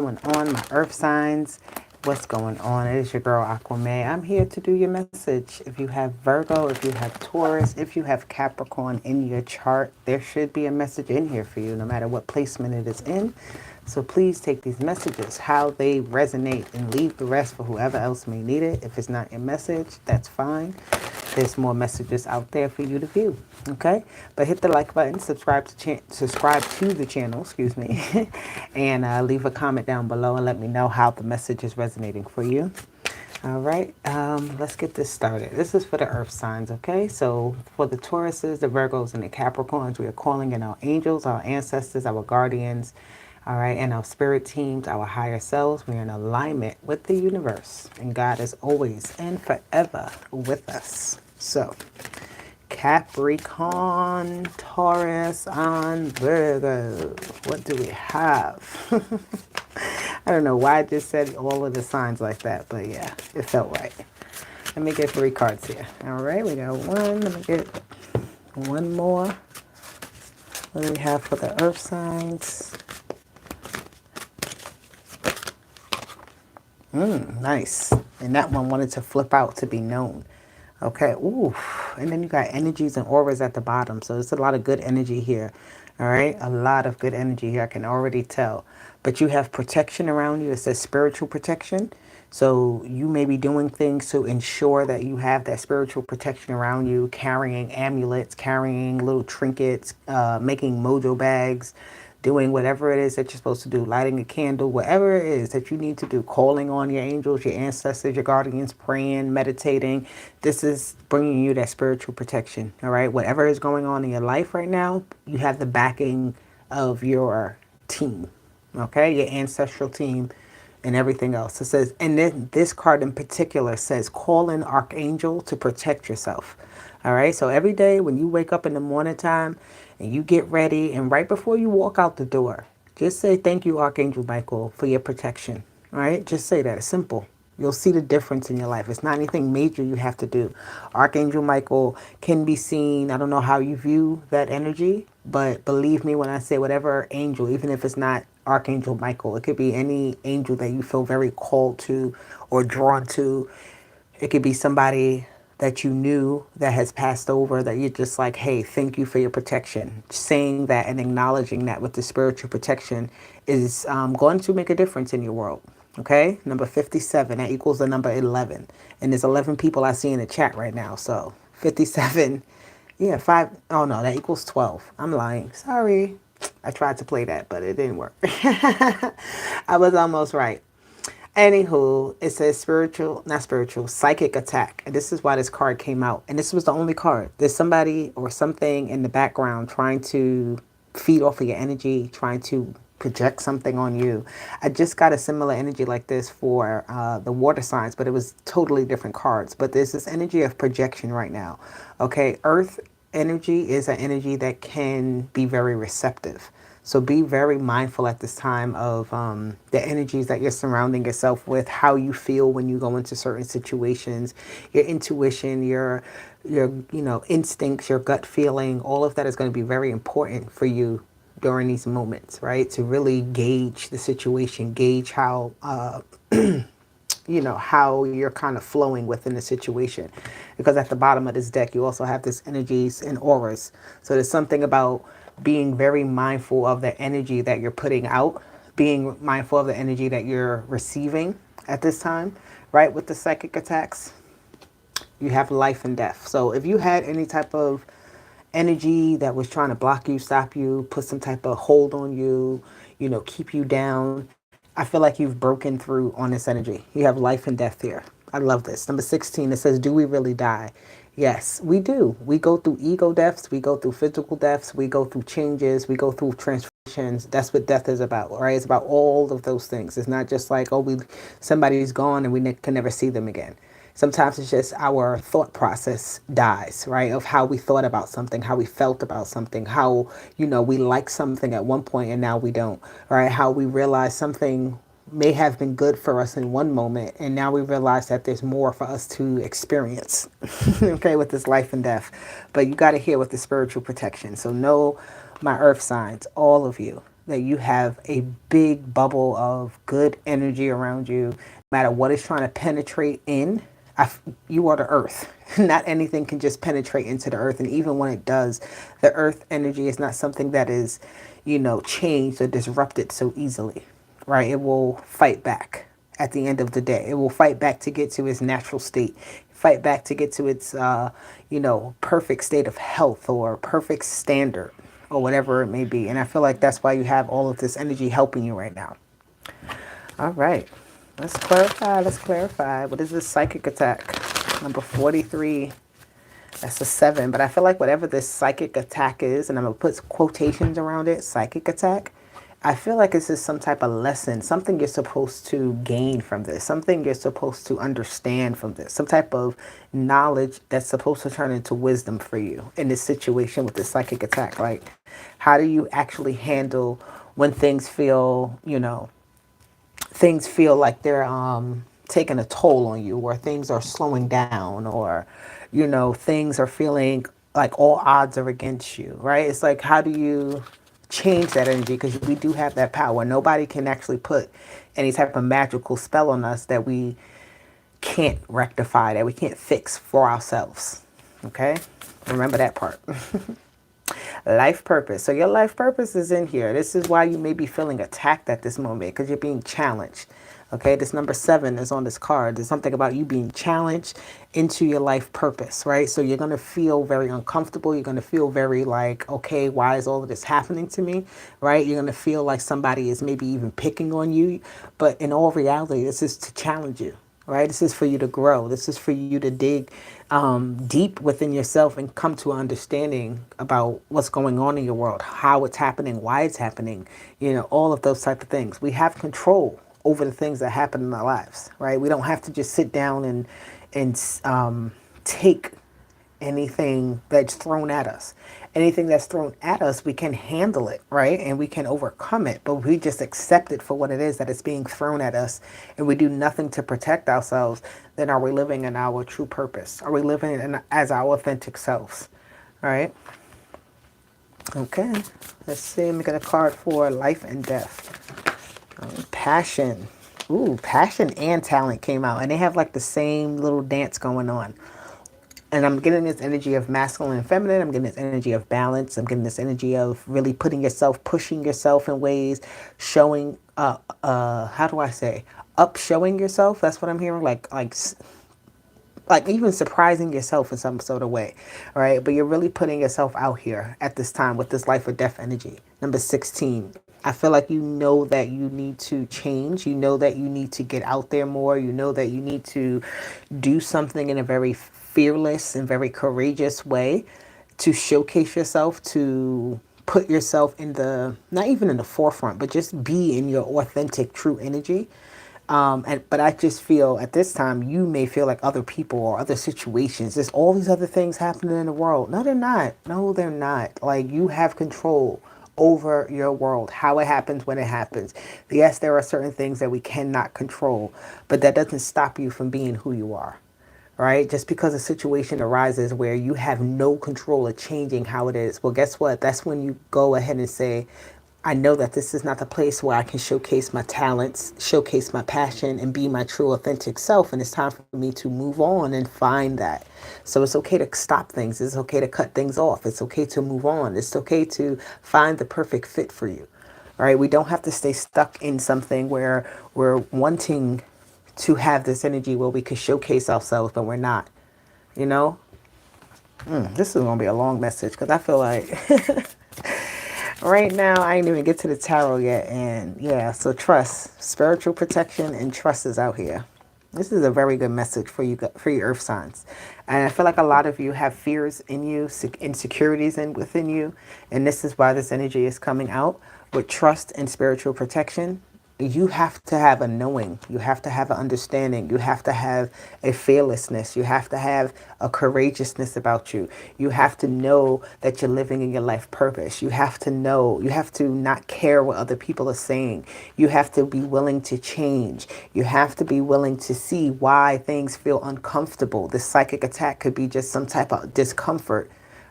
going on, my earth signs? What's going on? It is your girl Aquaman. I'm here to do your message. If you have Virgo, if you have Taurus, if you have Capricorn in your chart, there should be a message in here for you, no matter what placement it is in. So please take these messages, how they resonate, and leave the rest for whoever else may need it. If it's not your message, that's fine. There's more messages out there for you to view. Okay, but hit the like button, subscribe to the channel, excuse me, and leave a comment down below and let me know how the message is resonating for you. All right, let's get this started. This is for the earth signs, okay? So for the Tauruses, the Virgos, and the Capricorns, we are calling in our angels, our ancestors, our guardians, all right, and our spirit teams, our higher selves. We are in alignment with the universe, and God is always and forever with us. So Capricorn, Taurus, and Virgo. What do we have? I don't know why I just said all of the signs like that, but yeah, it felt right. Let me get 3 cards here. All right, we got 1. Let me get 1 more. What do we have for the earth signs? Nice. And that one wanted to flip out to be known. Okay. Ooh. And then you got energies and auras at the bottom. So there's a lot of good energy here. All right. A lot of good energy here. I can already tell. But you have protection around you. It says spiritual protection. So you may be doing things to ensure that you have that spiritual protection around you, carrying amulets, carrying little trinkets, making mojo bags, doing whatever it is that you're supposed to do, lighting a candle, whatever it is that you need to do, calling on your angels, your ancestors, your guardians, praying, meditating. This is bringing you that spiritual protection, all right? Whatever is going on in your life right now, you have the backing of your team, okay? Your ancestral team and everything else. It says, and then this card in particular says, call in Archangel to protect yourself. All right, so every day when you wake up in the morning time and you get ready, and right before you walk out the door, just say, thank you, Archangel Michael, for your protection. All right, just say that. It's simple. You'll see the difference in your life. It's not anything major you have to do. Archangel Michael can be seen. I don't know how you view that energy, but believe me when I say whatever angel, even if it's not Archangel Michael, it could be any angel that you feel very called to or drawn to. It could be somebody that you knew that has passed over, that you're just like, hey, thank you for your protection. Saying that and acknowledging that with the spiritual protection is going to make a difference in your world. Okay, number 57, that equals the number 11. And there's 11 people I see in the chat right now. So 57, yeah, 5, oh no, that equals 12. I'm lying, sorry. I tried to play that, but it didn't work. I was almost right. Anywho, it says psychic attack. And this is why this card came out. And this was the only card. There's somebody or something in the background trying to feed off of your energy, trying to project something on you. I just got a similar energy like this for the water signs, but it was totally different cards. But there's this energy of projection right now. Okay, Earth energy is an energy that can be very receptive. So be very mindful at this time of the energies that you're surrounding yourself with, how you feel when you go into certain situations, your intuition, your instincts, your gut feeling. All of that is going to be very important for you during these moments, right? To really gauge the situation, gauge how how you're kind of flowing within the situation. Because at the bottom of this deck, you also have this energies and auras. So there's something about being very mindful of the energy that you're putting out, being mindful of the energy that you're receiving at this time, right? With the psychic attacks, you have life and death. So if you had any type of energy that was trying to block you, stop you, put some type of hold on you, keep you down, I feel like you've broken through on this energy. You have life and death here. I love this. Number 16, it says, do we really die? Yes, we do. We go through ego deaths. We go through physical deaths. We go through changes. We go through transformations. That's what death is about, right? It's about all of those things. It's not just like, somebody's gone and we can never see them again. Sometimes it's just our thought process dies, right? Of how we thought about something, how we felt about something, how, we like something at one point and now we don't, right? How we realize something may have been good for us in one moment, and now we realize that there's more for us to experience, okay, with this life and death. But you got to hear with the spiritual protection. So know, my earth signs, all of you, that you have a big bubble of good energy around you. No matter what is trying to penetrate in, you are the earth. Not anything can just penetrate into the earth. And even when it does, the earth energy is not something that is, changed or disrupted so easily, right? It will fight back at the end of the day. It will fight back to get to its natural state, fight back to get to its, perfect state of health or perfect standard or whatever it may be. And I feel like that's why you have all of this energy helping you right now. All right. Let's clarify. Let's clarify. What is this psychic attack? Number 43. That's a 7. But I feel like whatever this psychic attack is, and I'm going to put quotations around it, psychic attack, I feel like this is some type of lesson, something you're supposed to gain from this, something you're supposed to understand from this, some type of knowledge that's supposed to turn into wisdom for you in this situation with this psychic attack. Like, how do you actually handle when things feel, things feel like they're taking a toll on you, or things are slowing down, or things are feeling like all odds are against you, right? It's like, how do you change that energy? Because we do have that power. Nobody can actually put any type of magical spell on us that we can't rectify, that we can't fix for ourselves. Okay, remember that part. Life purpose. So your life purpose is in here. This is why you may be feeling attacked at this moment, because you're being challenged. Okay, this number 7 is on this card. There's something about you being challenged into your life purpose, right? So you're going to feel very uncomfortable. You're going to feel very like, okay, why is all of this happening to me, right? You're going to feel like somebody is maybe even picking on you. But in all reality, this is to challenge you, right? This is for you to grow. This is for you to dig deep within yourself and come to an understanding about what's going on in your world, how it's happening, why it's happening, all of those type of things. We have control over the things that happen in our lives, right? We don't have to just sit down and take anything that's thrown at us. Anything that's thrown at us, we can handle it, right? And we can overcome it, but we just accept it for what it is, that it's being thrown at us, and we do nothing to protect ourselves. Then are we living in our true purpose? Are we living as our authentic selves, right? Okay, let's see. Let me get a card for life and death. Passion. Ooh, passion and talent came out, and they have like the same little dance going on. And I'm getting this energy of masculine and feminine. I'm getting this energy of balance. I'm getting this energy of really putting yourself, pushing yourself in ways, showing, how do I say, showing yourself. That's what I'm hearing. Like even surprising yourself in some sort of way, right? But you're really putting yourself out here at this time with this life or death energy. Number 16. I feel like you know that you need to change. You know that you need to get out there more. You know that you need to do something in a very fearless and very courageous way to showcase yourself, to put yourself in the, not even in the forefront, but just be in your authentic, true energy. But I just feel at this time, you may feel like other people or other situations, there's all these other things happening in the world. No, they're not. No, they're not. Like, you have control over your world, how it happens, when it happens. Yes, there are certain things that we cannot control, but that doesn't stop you from being who you are, right? Just because a situation arises where you have no control of changing how it is, well, guess what? That's when you go ahead and say, I know that this is not the place where I can showcase my talents, showcase my passion, and be my true authentic self. And it's time for me to move on and find that. So it's okay to stop things. It's okay to cut things off. It's okay to move on. It's okay to find the perfect fit for you. All right. We don't have to stay stuck in something where we're wanting to have this energy where we could showcase ourselves, but we're not, you know? This is going to be a long message because I feel like right now, I ain't even get to the tarot yet. And yeah, so trust, spiritual protection and trust is out here. This is a very good message for you, for your earth signs. And I feel like a lot of you have fears in you, insecurities within you. And this is why this energy is coming out. With trust and spiritual protection, you have to have a knowing. You have to have an understanding. You have to have a fearlessness. You have to have a courageousness about you. You have to know that you're living in your life purpose. You have to know. You have to not care what other people are saying. You have to be willing to change. You have to be willing to see why things feel uncomfortable. This psychic attack could be just some type of discomfort,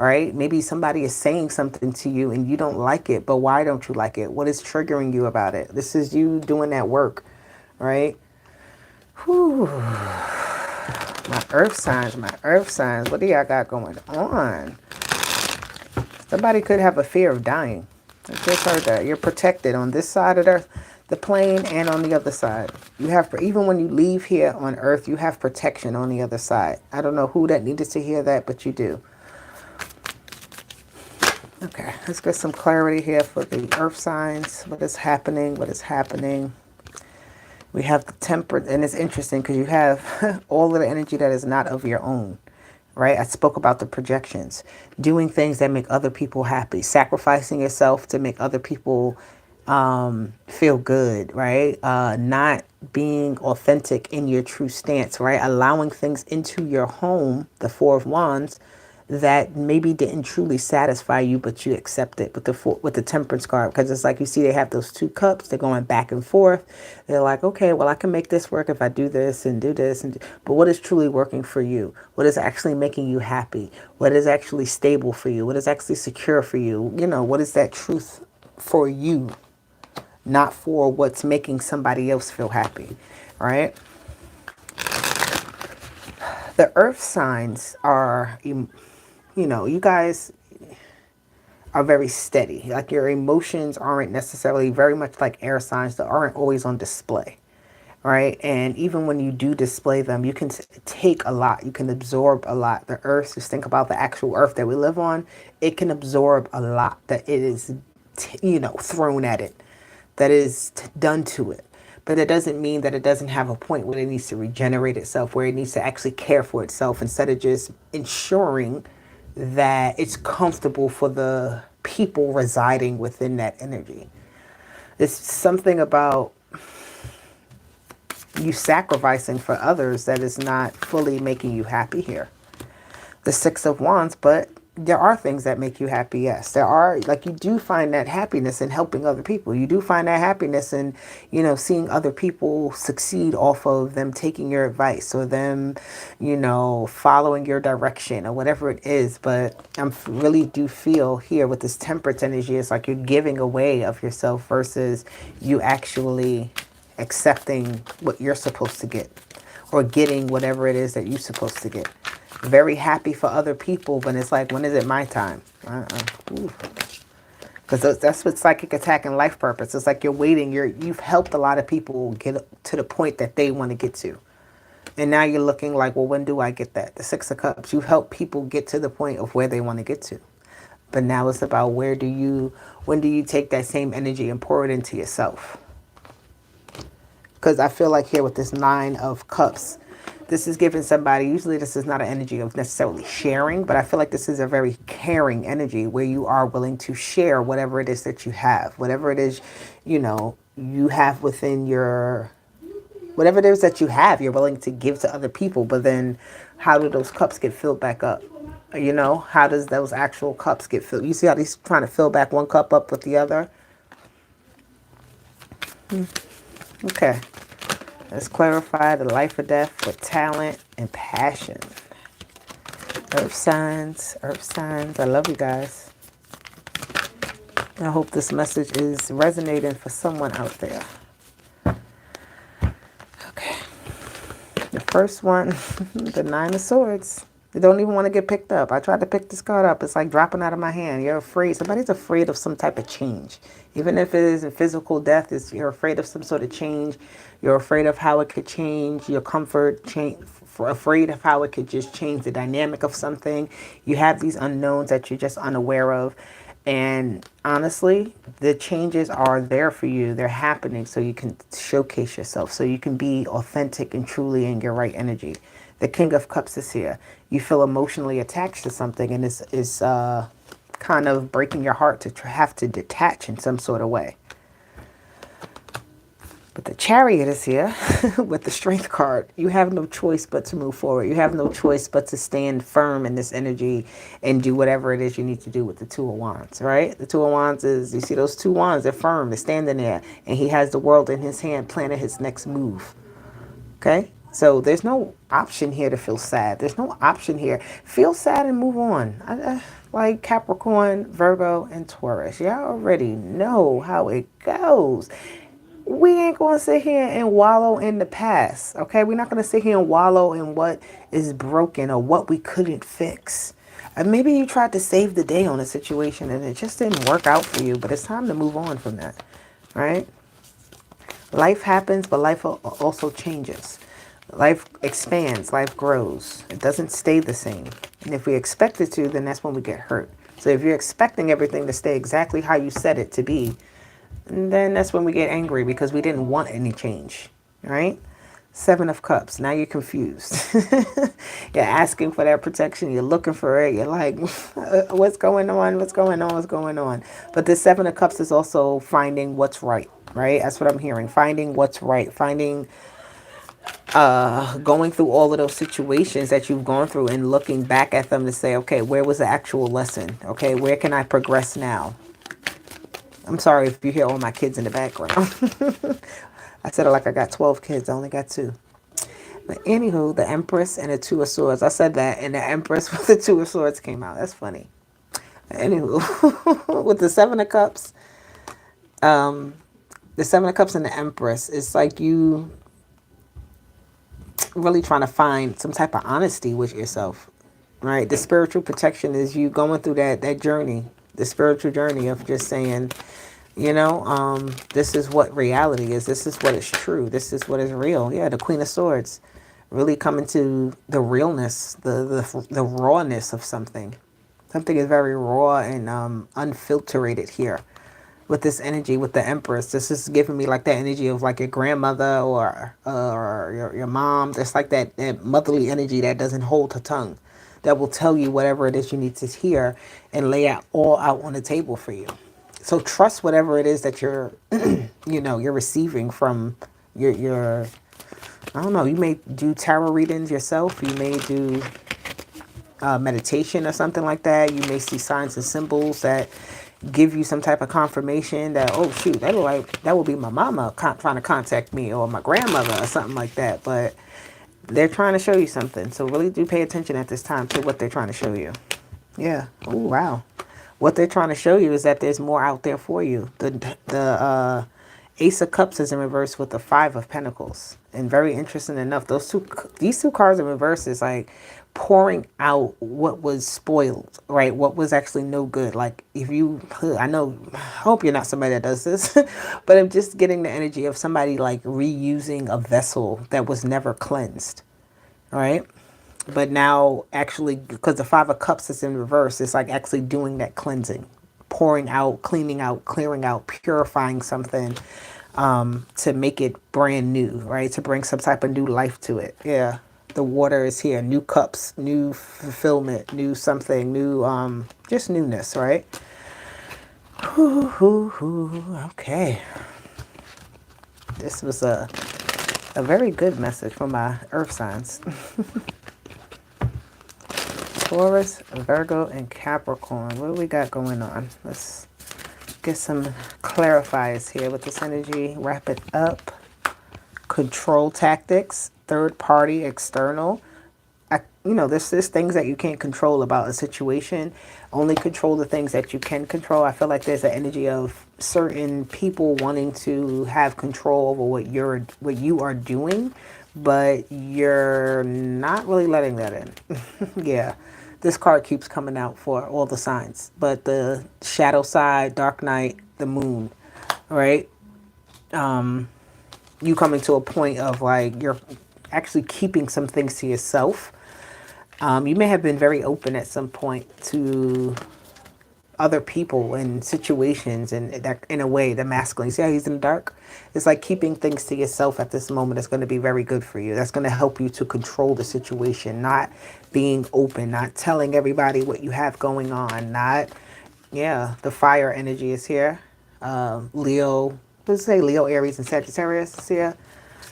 right? Maybe somebody is saying something to you and you don't like it, but why don't you like it? What is triggering you about it? This is you doing that work, right? Whew. My earth signs, my earth signs. What do y'all got going on? Somebody could have a fear of dying. I just heard that. You're protected on this side of the plane and on the other side. You have, even when you leave here on earth, you have protection on the other side. I don't know who that needed to hear that, but you do. Okay, let's get some clarity here for the earth signs. What is happening? What is happening? We have the temperance, and it's interesting because you have all of the energy that is not of your own, right? I spoke about the projections, doing things that make other people happy, sacrificing yourself to make other people feel good, right? Not being authentic in your true stance, right? Allowing things into your home, the Four of Wands, that maybe didn't truly satisfy you, but you accept it with the temperance card. Because it's like, you see, they have those two cups, they're going back and forth. They're like, okay, well, I can make this work if I do this and do this. But what is truly working for you? What is actually making you happy? What is actually stable for you? What is actually secure for you? You know, what is that truth for you? Not for what's making somebody else feel happy, right? The earth signs are, you know, you guys are very steady. Like, your emotions aren't necessarily, very much like air signs, that aren't always on display, right? And even when you do display them, you can take a lot. You can absorb a lot. The earth, just think about the actual earth that we live on. It can absorb a lot that it is, thrown at it, that is done to it. But it doesn't mean that it doesn't have a point where it needs to regenerate itself, where it needs to actually care for itself, instead of just ensuring that it's comfortable for the people residing within that energy. It's something about you sacrificing for others that is not fully making you happy here. The Six of Wands, but there are things that make you happy, yes. There are, like, you do find that happiness in helping other people. You do find that happiness in, seeing other people succeed off of them taking your advice, or them, following your direction, or whatever it is. But I really do feel here with this temperance energy, it's like you're giving away of yourself versus you actually accepting what you're supposed to get, or getting whatever it is that you're supposed to get. Very happy for other people, but it's like, when is it my time? Because that's what psychic attack and life purpose. It's like you're waiting. You've helped a lot of people get to the point that they want to get to. And now you're looking like, well, when do I get that? The Six of Cups. You've helped people get to the point of where they want to get to. But now it's about when do you take that same energy and pour it into yourself? Because I feel like here with this Nine of Cups, this is giving somebody, usually this is not an energy of necessarily sharing, but I feel like this is a very caring energy where you are willing to share whatever it is that you have, whatever it is, you have within your, whatever it is that you have, you're willing to give to other people. But then how do those cups get filled back up? How does those actual cups get filled? You see how he's trying to fill back one cup up with the other? Okay. Let's clarify the life or death with talent and passion. Earth signs. I love you guys. I hope this message is resonating for someone out there. Okay. The first one, the Nine of Swords. They don't even want to get picked up. I tried to pick this card up. It's like dropping out of my hand. You're afraid. Somebody's afraid of some type of change. Even if it is a physical death, you're afraid of some sort of change. You're afraid of how it could change your comfort, afraid of how it could just change the dynamic of something. You have these unknowns that you're just unaware of. And honestly, the changes are there for you. They're happening so you can showcase yourself, so you can be authentic and truly in your right energy. The King of Cups is here. You feel emotionally attached to something, and it's kind of breaking your heart to have to detach in some sort of way. But the Chariot is here with the Strength card. You have no choice but to move forward. You have no choice but to stand firm in this energy and do whatever it is you need to do with the Two of Wands, right? The Two of Wands is, you see those two wands, they're firm, they're standing there, and he has the world in his hand, planning his next move. Okay? So there's no option here to feel sad. There's no option here. Feel sad and move on. like Capricorn, Virgo, and Taurus. Y'all already know how it goes. We ain't going to sit here and wallow in the past, okay? We're not going to sit here and wallow in what is broken or what we couldn't fix. And maybe you tried to save the day on a situation and it just didn't work out for you, but it's time to move on from that, right? Life happens, but life also changes. Life expands, life grows. It doesn't stay the same. And if we expect it to, then that's when we get hurt. So if you're expecting everything to stay exactly how you said it to be, then that's when we get angry because we didn't want any change, right? Seven of Cups. Now you're confused. You're asking for that protection. You're looking for it. You're like, what's going on? What's going on? What's going on? But the Seven of Cups is also finding what's right, right? That's what I'm hearing. Finding what's right. Finding, going through all of those situations that you've gone through and looking back at them to say, okay, where was the actual lesson? Okay, where can I progress now? I'm sorry if you hear all my kids in the background. I said it like I got 12 kids. I only got 2. But anywho, the Empress and the Two of Swords. I said that, and the Empress with the Two of Swords came out. That's funny. Anywho, with the Seven of Cups, the Seven of Cups and the Empress, it's like you really trying to find some type of honesty with yourself, right? The spiritual protection is you going through that journey, the spiritual journey of just saying, you know, this is what reality is. This is what is true. This is what is real. Yeah, the Queen of Swords, really coming to the realness, the rawness of something. Something is very raw and unfiltered here. With this energy, with the Empress, this is giving me like that energy of like your grandmother or your mom. It's like that motherly energy that doesn't hold her tongue, that will tell you whatever it is you need to hear and lay out all out on the table for you. So trust whatever it is that you're, you're receiving from your. I don't know. You may do tarot readings yourself. You may do meditation or something like that. You may see signs and symbols that give you some type of confirmation that, oh shoot, that will be my mama trying to contact me, or my grandmother or something like that. But they're trying to show you something. So really do pay attention at this time to what they're trying to show you. Yeah. Oh wow. What they're trying to show you is that there's more out there for you. The Ace of Cups is in reverse with the Five of Pentacles. And very interesting enough, these two cards in reverse is like pouring out what was spoiled, right? What was actually no good. Like if you, I hope you're not somebody that does this, but I'm just getting the energy of somebody like reusing a vessel that was never cleansed, right? But now actually, because the Five of Cups is in reverse, it's like actually doing that cleansing, pouring out, cleaning out, clearing out, purifying something to make it brand new, right? To bring some type of new life to it. Yeah. The water is here. New cups, new fulfillment, new something, new, just newness, right? Okay. This was a very good message for my earth signs. Taurus, Virgo, and Capricorn. What do we got going on? Let's get some clarifiers here with this energy. Wrap it up. Control tactics. Third party, external. There's things that you can't control about a situation. Only control the things that you can control. I feel like there's an energy of certain people wanting to have control over what you are doing, but you're not really letting that in. Yeah. This card keeps coming out for all the signs, but the shadow side, dark night, the moon, right? You coming to a point of like you're actually keeping some things to yourself. You may have been very open at some point to other people and situations, and that, in a way, the masculine. See how he's in the dark? It's like keeping things to yourself at this moment is going to be very good for you. That's going to help you to control the situation, not being open, not telling everybody what you have going on, the fire energy is here. Leo, let's say Leo, Aries, and Sagittarius is here.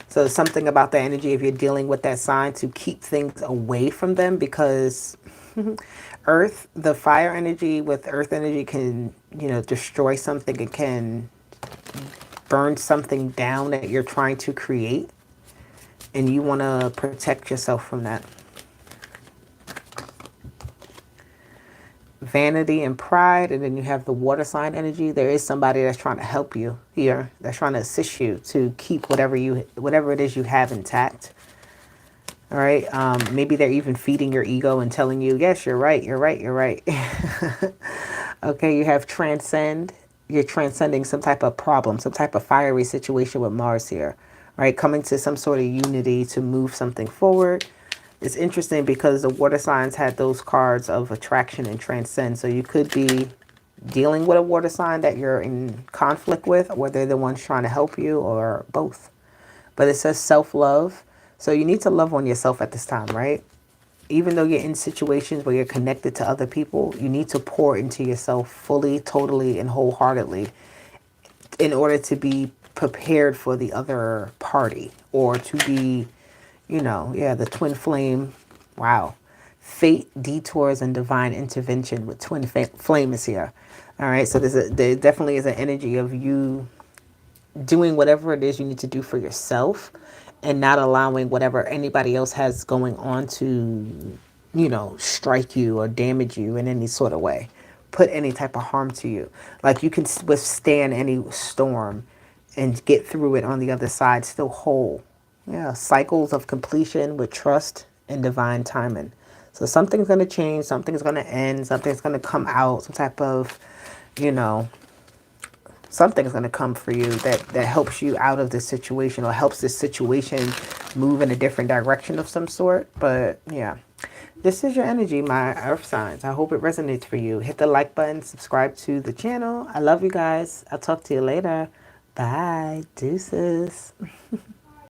So something about the energy, if you're dealing with that sign, to keep things away from them, because Earth, the fire energy with earth energy can, destroy something. It can burn something down that you're trying to create. And you want to protect yourself from that. vanity and pride, and then you have the water sign energy. There is somebody that's trying to help you here, that's trying to assist you to keep whatever it is you have intact. All right. Maybe they're even feeding your ego and telling you, yes, you're right, you're right, you're right. Okay, you have transcend. You're transcending some type of problem, some type of fiery situation with Mars here, right? Coming to some sort of unity to move something forward. It's interesting because the water signs had those cards of attraction and transcend. So you could be dealing with a water sign that you're in conflict with, or they're the ones trying to help you, or both. But it says self-love. So you need to love on yourself at this time, right? Even though you're in situations where you're connected to other people, you need to pour into yourself fully, totally, and wholeheartedly in order to be prepared for the other party, or to be, yeah, the twin flame. Wow. Fate, detours, and divine intervention with twin flame is here. All right. So there definitely is an energy of you doing whatever it is you need to do for yourself, and not allowing whatever anybody else has going on to, strike you or damage you in any sort of way, put any type of harm to you. Like, you can withstand any storm and get through it on the other side still whole. Yeah, cycles of completion with trust and divine timing. So something's going to change, something's going to end, something's going to come out, some type of, you know, something's going to come for you that helps you out of this situation, or helps this situation move in a different direction of some sort. But yeah, this is your energy, my earth signs. I hope it resonates for you. Hit the like button, subscribe to the channel. I love you guys. I'll talk to you later. Bye. Deuces.